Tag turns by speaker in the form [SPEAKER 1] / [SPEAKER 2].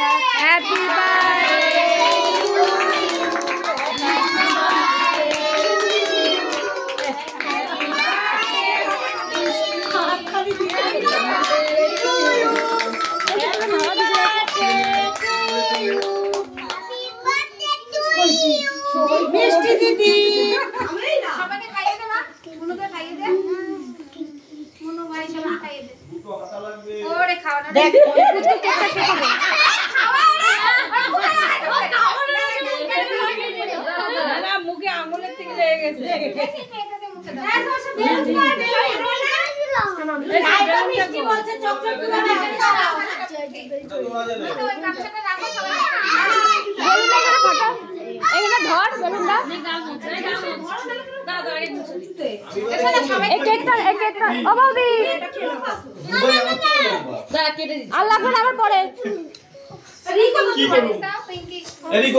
[SPEAKER 1] Happy মিষ্টি দিদি সবাইকে খাইয়ে দে মা মুনুকে খাইয়ে দে মুনু ভাই সবাইকে খাইয়ে দে ওরে খাও না দেখ না মুখে আঙুলের থেকে লেগে গেছে মিষ্টি বলছে চকলেট পুরো এখানে ধর বেলুনটা এক একটা ও বৌদি আল্লাহ আবার পরে